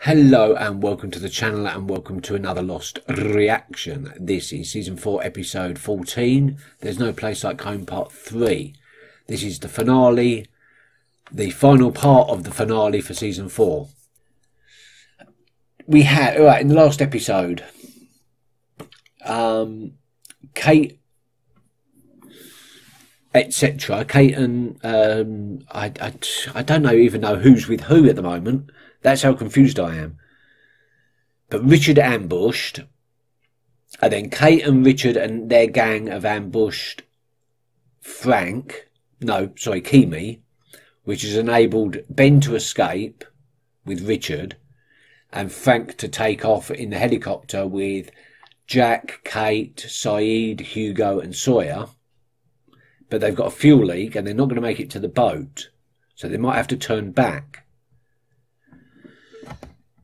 Hello and welcome to the channel and welcome to another Lost reaction. This is season 4 episode 14. There's No Place Like Home part 3. This is the finale, the final part of the finale for season 4. We had, in the last episode, Kate, etc. Kate and I don't even know who's with who at the moment. That's how confused I am. But Richard ambushed, and then Kate and Richard and their gang have ambushed Keamy, which has enabled Ben to escape with Richard and Frank to take off in the helicopter with Jack, Kate, Saeed, Hugo and Sawyer. But they've got a fuel leak and they're not going to make it to the boat, so they might have to turn back.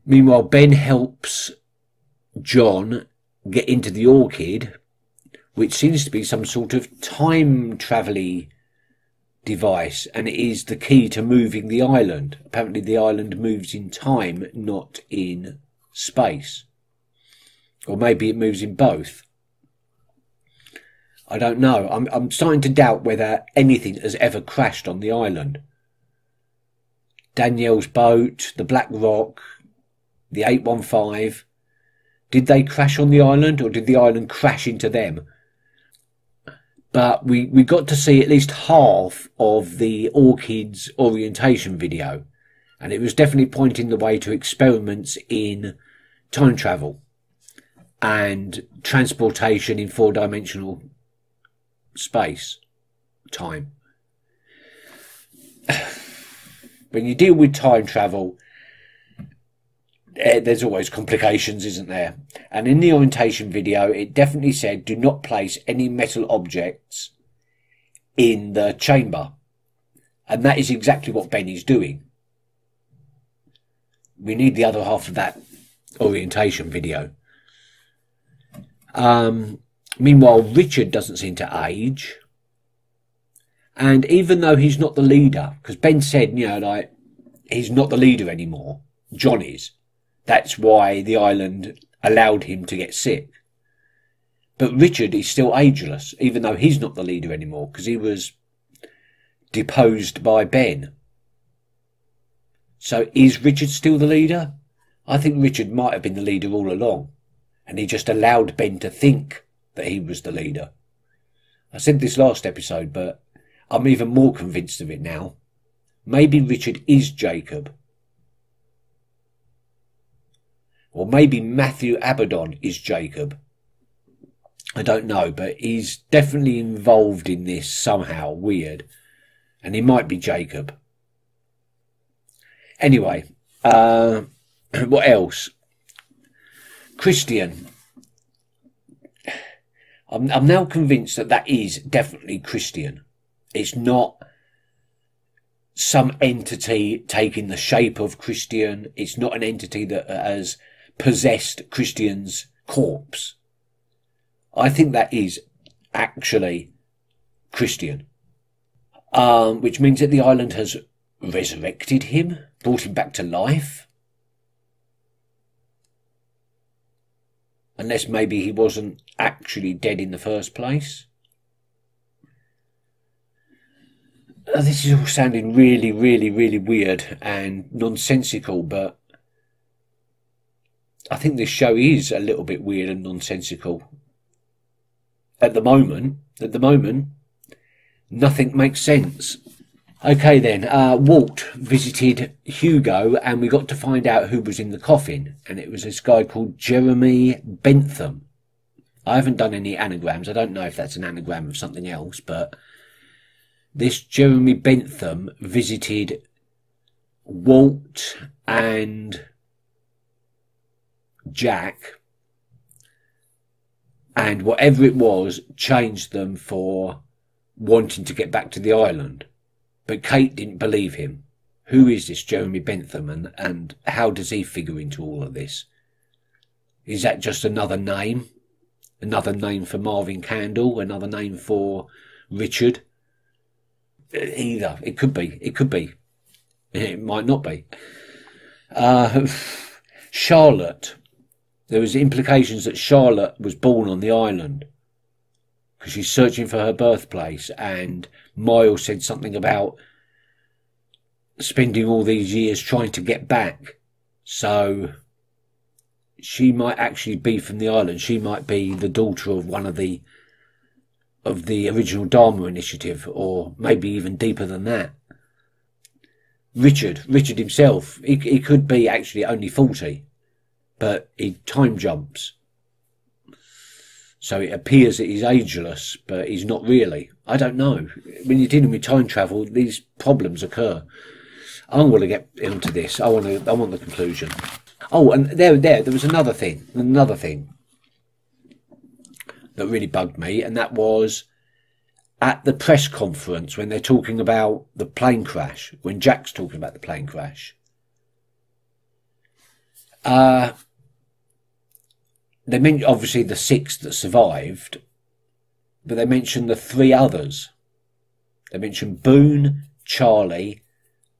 Meanwhile, Ben helps John get into the Orchid, which seems to be some sort of time travel-y device, and it is the key to moving the island. Apparently the island moves in time, not in space. Or maybe it moves in both. I don't know. I'm starting to doubt whether anything has ever crashed on the island. Danielle's boat, the Black Rock, the 815, did they crash on the island or did the island crash into them? But we got to see at least half of the Orchid's orientation video, and it was definitely pointing the way to experiments in time travel and transportation in four-dimensional space, time. When you deal with time travel, there's always complications, isn't there? And in the orientation video, it definitely said, do not place any metal objects in the chamber. And that is exactly what Ben is doing. We need the other half of that orientation video. Meanwhile, Richard doesn't seem to age. And even though he's not the leader, because Ben said, he's not the leader anymore, John is. That's why the island allowed him to get sick. But Richard is still ageless, even though he's not the leader anymore, because he was deposed by Ben. So is Richard still the leader? I think Richard might have been the leader all along, and he just allowed Ben to think that he was the leader. I said this last episode, but I'm even more convinced of it now. Maybe Richard is Jacob. Or maybe Matthew Abaddon is Jacob. I don't know, but he's definitely involved in this somehow, weird. And he might be Jacob. Anyway, what else? Christian. I'm now convinced that is definitely Christian. It's not some entity taking the shape of Christian. It's not an entity that has possessed Christian's corpse. I think that is actually Christian. Which means that the island has resurrected him, brought him back to life. Unless maybe he wasn't actually dead in the first place. This is all sounding really, really, really weird and nonsensical, but I think this show is a little bit weird and nonsensical. At the moment, nothing makes sense. Okay then, Walt visited Hugo and we got to find out who was in the coffin. And it was this guy called Jeremy Bentham. I haven't done any anagrams. I don't know if that's an anagram of something else, but this Jeremy Bentham visited Walt and Jack, and whatever it was changed them for wanting to get back to the island. But Kate didn't believe him. Who is this Jeremy Bentham, and how does he figure into all of this? Is that just another name? Another name for Marvin Candle? Another name for Richard? Either. It could be. It might not be. Charlotte, there was implications that Charlotte was born on the island because she's searching for her birthplace, and Miles said something about spending all these years trying to get back. So she might actually be from the island. She might be the daughter of one of the original Dharma Initiative, or maybe even deeper than that. Richard himself, he could be actually only 40, but he time jumps. So it appears that he's ageless, but he's not really. I don't know. When you're dealing with time travel, these problems occur. I don't want to get into this. I want the conclusion. Oh, and there was another thing that really bugged me, and that was at the press conference when they're talking about the plane crash, when Jack's talking about the plane crash. They mentioned obviously the 6 that survived, but they mentioned the 3 others. They mentioned Boone, Charlie,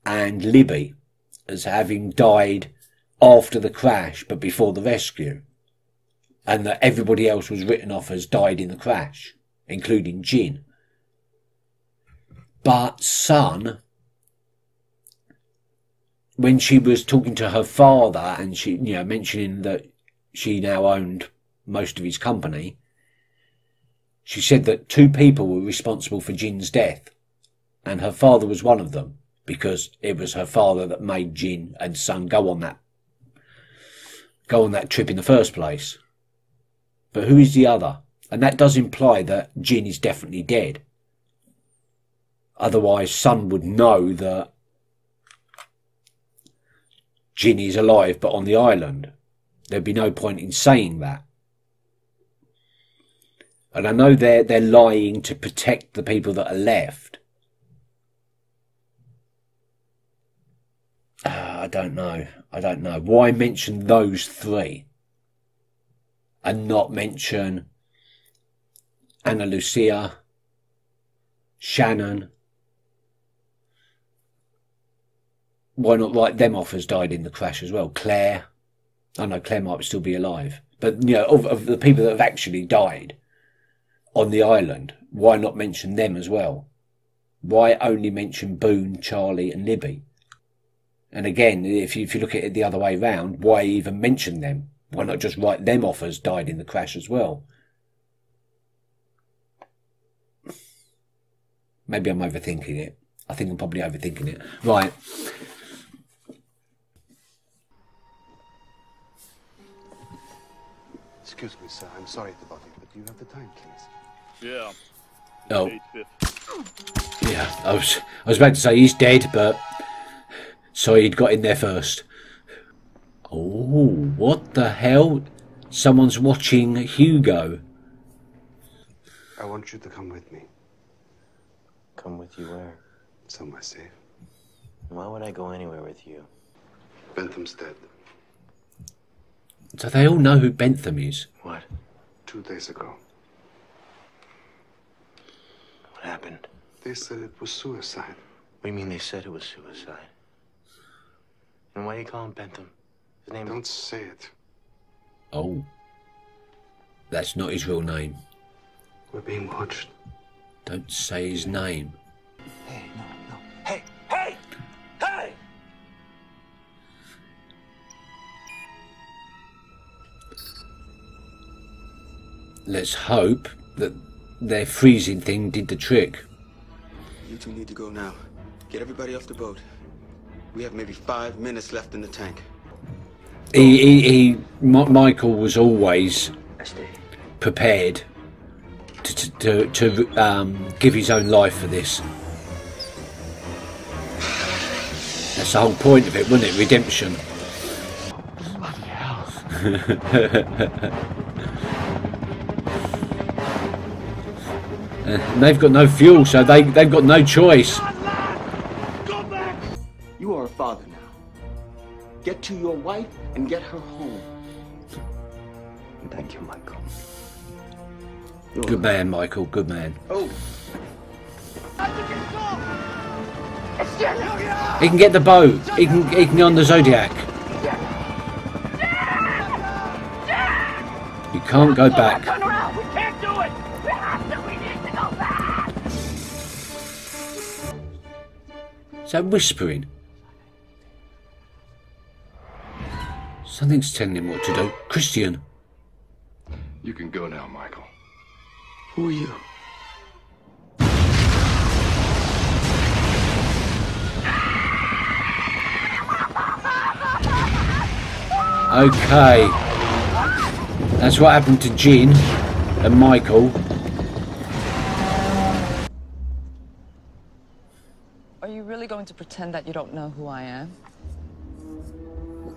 and Libby as having died after the crash but before the rescue, and that everybody else was written off as died in the crash, including Jin. But Sun, when she was talking to her father and she, mentioning that she now owned most of his company, she said that 2 people were responsible for Jin's death, and her father was one of them, because it was her father that made Jin and Sun go on that trip in the first place. But who is the other? And that does imply that Jin is definitely dead. Otherwise, Sun would know that Jin is alive but on the island. There'd be no point in saying that. And I know they're lying to protect the people that are left. I don't know. Why mention those 3 and not mention Ana Lucia, Shannon? Why not write them off as died in the crash as well? Claire. I know Claire might still be alive. But, of the people that have actually died on the island, why not mention them as well? Why only mention Boone, Charlie and Libby? And again, if you look at it the other way round, why even mention them? Why not just write them off as died in the crash as well? Maybe I'm overthinking it. I think I'm probably overthinking it. Right. Excuse me, sir. I'm sorry to bother you, but do you have the time, please? Yeah. Oh. Yeah, I was about to say he's dead, but sorry he'd got in there first. Oh, what the hell? Someone's watching Hugo. I want you to come with me. Come with you where? Somewhere safe. Why would I go anywhere with you? Bentham's dead. So they all know who Bentham is. What? 2 days ago. What happened? They said it was suicide. What do you mean they said it was suicide? And why do you call him Bentham? His name... Don't say it. Oh. That's not his real name. We're being watched. Don't say his name. Hey, no. Hey! Hey! Hey! Let's hope that their freezing thing did the trick. You 2 need to go now. Get everybody off the boat. We have maybe 5 minutes left in the tank. Michael was always prepared to give his own life for this. That's the whole point of it, wasn't it? Redemption. Bloody hell. And they've got no fuel, so they've got no choice. You are a father now. Get to your wife and get her home. Thank you, Michael. Good man, Michael. Good man. Oh. He can get the boat. He can get on the Zodiac. You can't go back. Turn around. We can't do it. We have to. We need to go back. Is that whispering? Something's telling him what to do. Christian. You can go now, Michael. Who are you? Okay. That's what happened to Jin and Michael. Are you really going to pretend that you don't know who I am?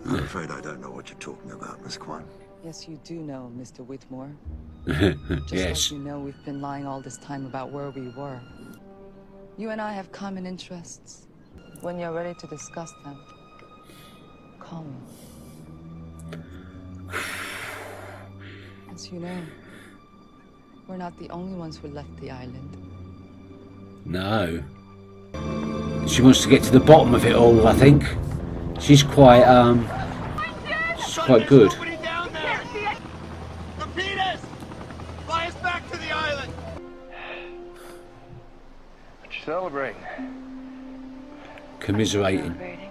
I'm afraid I don't know what you're talking about, Miss Kwan. Yes, you do know, Mr. Whitmore. Just Yes. like you know, we've been lying all this time about where we were. You and I have common interests. When you're ready to discuss them, call me. As you know, we're not the only ones who left the island. No. She wants to get to the bottom of it all, I think. She's quite good. Nobody down there. Repeat us. Fly us back to the island. What you celebrating? Commiserating.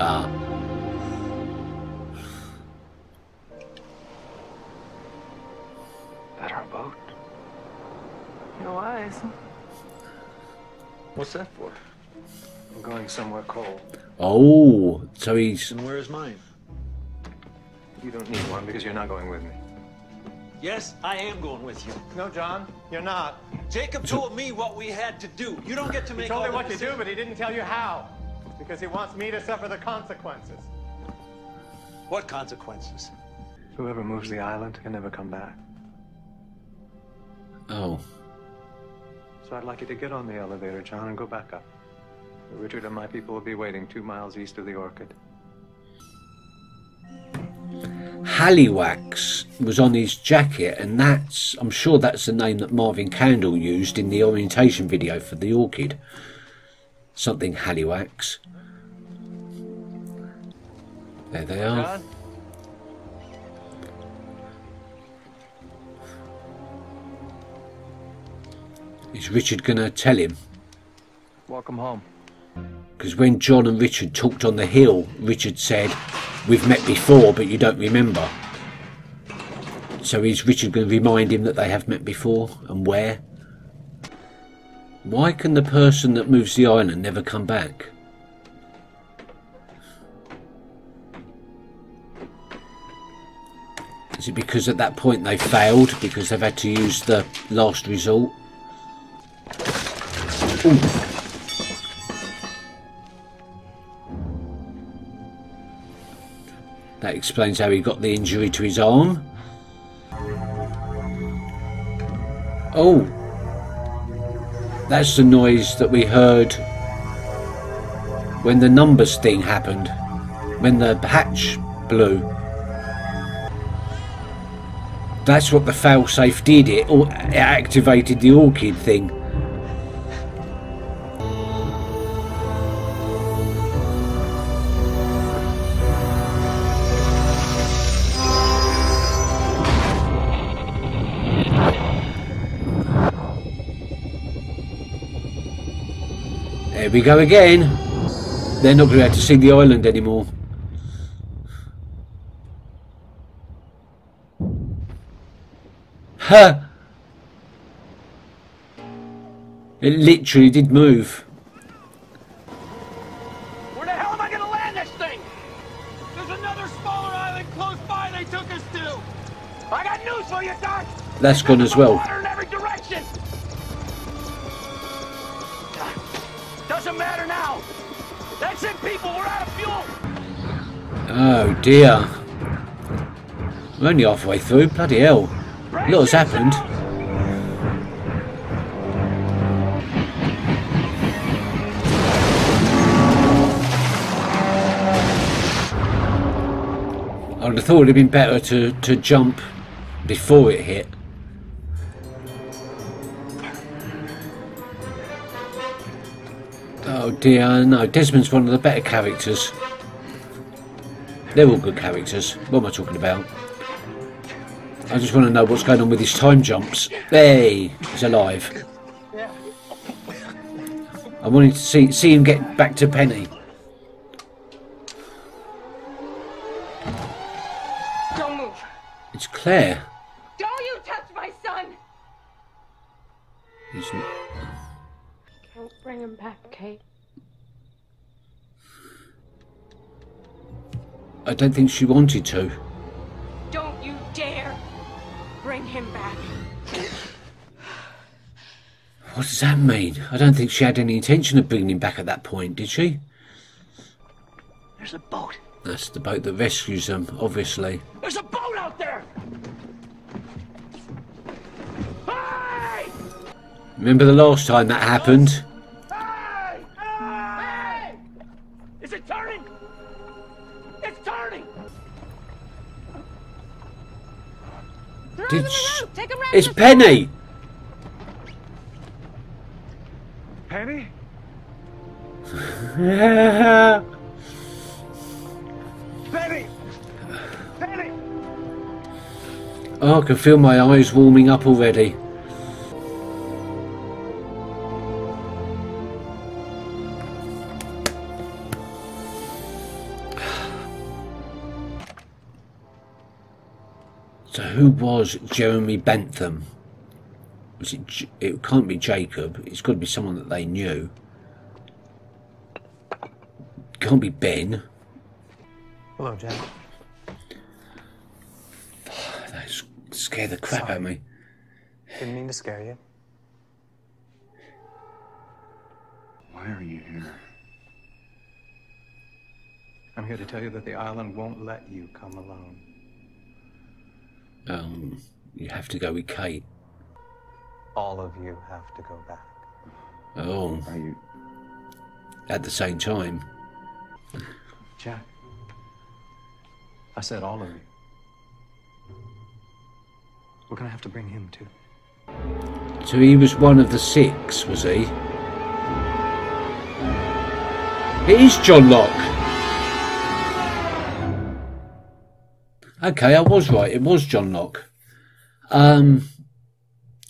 Ah. That our boat? You're wise. What's that for? I'm going somewhere cold. Oh, so he's... And where's mine? You don't need one because you're not going with me. Yes, I am going with you. No, John, you're not. Jacob told me what we had to do. You don't get to make He told all me the what to do, decisions. but he didn't tell you how. Because he wants me to suffer the consequences. What consequences? Whoever moves the island can never come back. Oh. So I'd like you to get on the elevator, John, and go back up. Richard and my people will be waiting 2 miles east of the Orchid. Halliwax was on his jacket, and that's... I'm sure that's the name that Marvin Candle used in the orientation video for the Orchid. Something Halliwax. There they are. John? Is Richard gonna tell him? Welcome home. Because when John and Richard talked on the hill, Richard said, "We've met before, but you don't remember." So is Richard going to remind him that they have met before, and where? Why can the person that moves the island never come back? Is it because at that point they failed, because they've had to use the last resort? Ooh. That explains how he got the injury to his arm. Oh, that's the noise that we heard when the numbers thing happened, when the hatch blew. That's what the failsafe did, it activated the Orchid thing. There we go again. They're not going to be able to see the island anymore. Huh! It literally did move. Where the hell am I gonna land this thing? There's another smaller island close by they took us to. I got news for you, Doc. That's gone as well. Water in every direction. Doesn't matter now. That's it, people. We're out of fuel. Oh dear. We're only halfway through. Bloody hell. A lot has happened. I would have thought it would have been better to jump before it hit. Oh dear, no, Desmond's one of the better characters. They're all good characters. What am I talking about? I just want to know what's going on with his time jumps. Hey, he's alive. I wanted to see him get back to Penny. Don't move. It's Claire. Don't you touch my son! He's... Don't bring him back, Kate. I don't think she wanted to. Don't you dare bring him back. What does that mean? I don't think she had any intention of bringing him back at that point, did she? There's a boat. That's the boat that rescues them, obviously. There's a boat out there! Hey! Remember the last time that happened? Hey! Hey! Is it turning? It's turning! It's Penny! Penny? Penny! Penny! Oh, I can feel my eyes warming up already. So who was Jeremy Bentham? Was it? It can't be Jacob. It's got to be someone that they knew. Can't be Ben. Hello, Jack. That scared the crap out of me. Didn't mean to scare you. Why are you here? I'm here to tell you that the island won't let you come alone. You have to go with Kate. All of you have to go back. Oh. Are you... At the same time. Jack, I said all of you. We're gonna have to bring him too. So he was one of the 6, was he? It is John Locke. Okay, I was right. It was John Locke.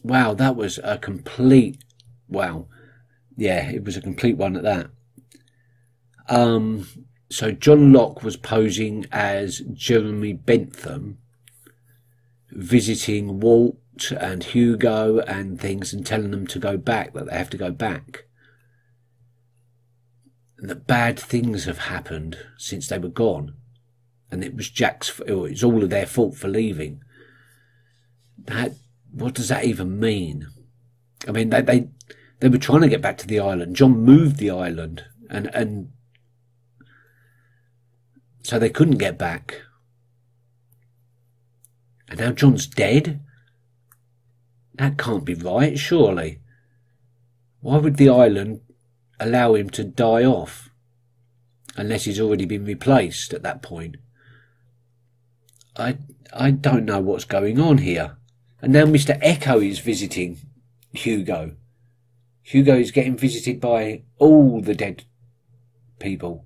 Wow, that was a complete... Wow. Yeah, it was a complete one at that. So John Locke was posing as Jeremy Bentham, visiting Walt and Hugo and things and telling them to go back, that they have to go back. And that bad things have happened since they were gone. And it was it was all of their fault for leaving. What does that even mean? I mean, they were trying to get back to the island. John moved the island, and so they couldn't get back. And now John's dead? That can't be right, surely. Why would the island allow him to die off? Unless he's already been replaced at that point. I don't know what's going on here. And now Mr. Echo is visiting Hugo. Hugo is getting visited by all the dead people.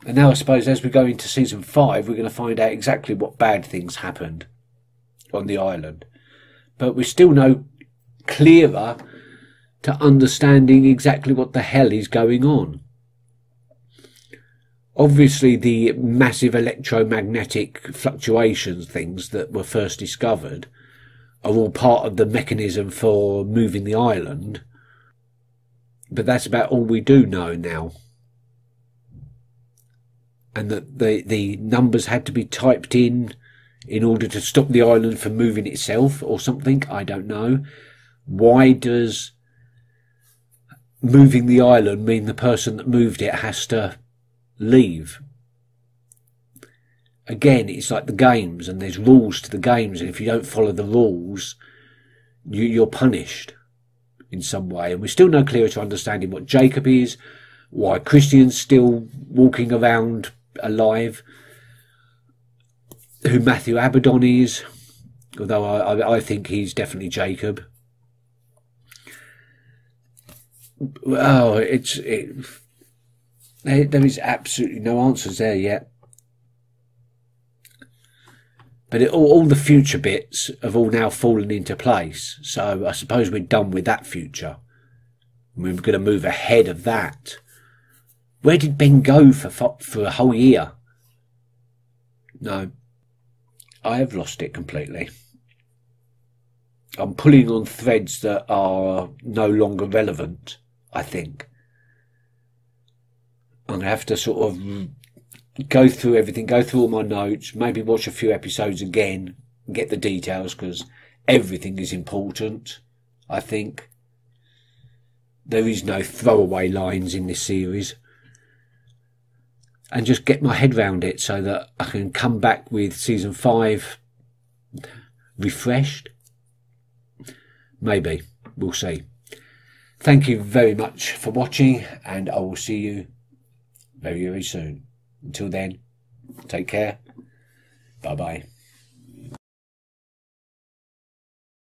And now I suppose as we go into season 5, we're going to find out exactly what bad things happened on the island. But we're still no clearer to understanding exactly what the hell is going on. Obviously, the massive electromagnetic fluctuations things that were first discovered are all part of the mechanism for moving the island. But that's about all we do know now. And that the numbers had to be typed in order to stop the island from moving itself or something. I don't know. Why does moving the island mean the person that moved it has to leave? Again, it's like the games, and there's rules to the games, and if you don't follow the rules, you're punished in some way. And we're still no clearer to understanding what Jacob is, why Christian's still walking around alive, who Matthew Abaddon is, although I think he's definitely Jacob. Oh, There is absolutely no answers there yet. But all the future bits have all now fallen into place. So I suppose we're done with that future. We're going to move ahead of that. Where did Ben go for a whole year? No. I have lost it completely. I'm pulling on threads that are no longer relevant, I think. I'm going to have to sort of go through everything, go through all my notes, maybe watch a few episodes again and get the details, because everything is important, I think. There is no throwaway lines in this series. And just get my head round it so that I can come back with season 5 refreshed. Maybe. We'll see. Thank you very much for watching, and I will see you very, very soon. Until then, take care. Bye-bye.